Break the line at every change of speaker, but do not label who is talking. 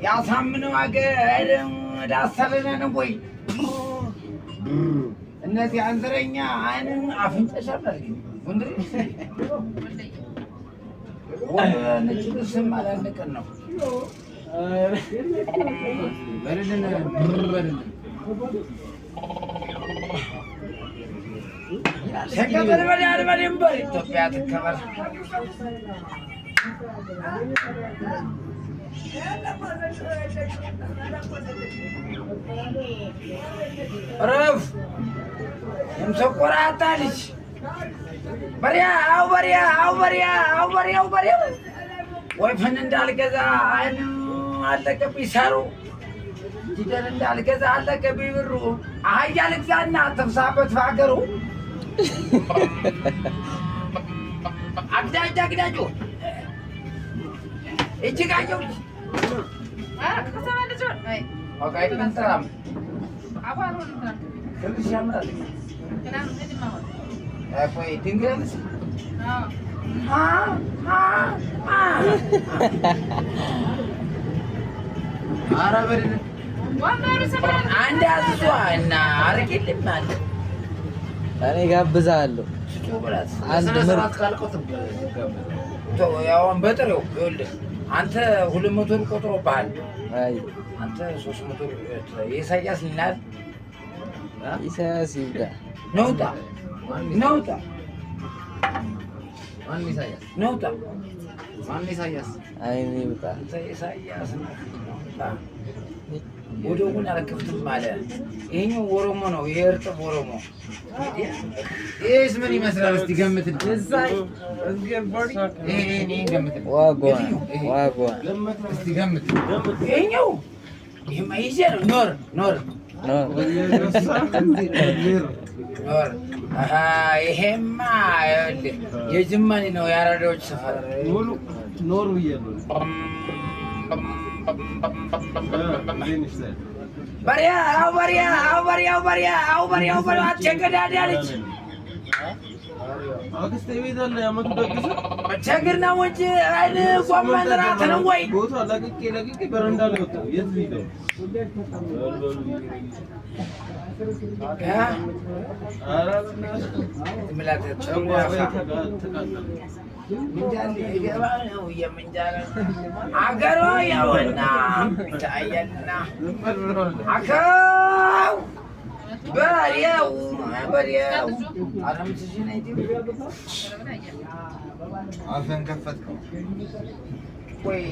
ያሳምነው አገር ዳሰለነ ነው ወይ እነዚህ አንዘረኛ አይንን አፍንጫ ሸፈር ወንድሪ ነጭ ስም አላለቀን ነው በረደነ በረደነ ሸከበር በዳር በድንበር ኢትዮጵያ ትከበር ረፍ የምሰቆራታ ልጅ በሪያ ወይፈን እንዳልገዛ አለቀብኝ ሳሩ ጊደር እንዳልገዛ አለቀብኝ ብሩ አህያ ልግዛና ተፍሳበት በሀገሩ አግዳጁ እጅጋየው መንጠራም ትንሽ ያምራል ቆይ ድንገት ኧረ በድን አንድ አዝዟ እና አርቂልም አለ
እኔ ጋብዛለሁ አንድ ምርጥ
ያው በጥሬው ይኸውልህ አንተ 200 ቆጥሮብሃል
አይ
አንተ 300 የኢሳያስ ልናል
ኢሳያስ ይብዳ
ነውጣ
ማን ኢሳያስ
ነውጣ
ማን ኢሳያስ
አይ ይብዳ
ኢሳያስ ወደውን አልከፍትም ማለት ይሄኛው ኦሮሞ ነው የእርጥብ ኦሮሞ
ይሄስ ምን ይመስላል እስቲ ገምት
እዛይ እስገባሪ
ይሄ ገምት
ዋጓ
እስቲ ገምት
ይሄኛው ይሄማ ይዤ ነው ኖር አሃ ይሄማ የጅማኒ ነው ያራዳዎች ሰፈር
ሙሉ ኖር ብያለሁ
በሪያ አትቸገዳዳለች
አክስቴ ቤት አለ ያመጡ ደግሰ
ቸግር ነው እንጂ አይን ጎመን ራት ነው ወይ
ቦታ ለቅቄ በረንዳ ላይ ወጣሁ የት ሄደው
አገሯ ያውና ታየና አከው በሪያው አረምት ጂነይቲ
አፈን ከፈትከው
ወይ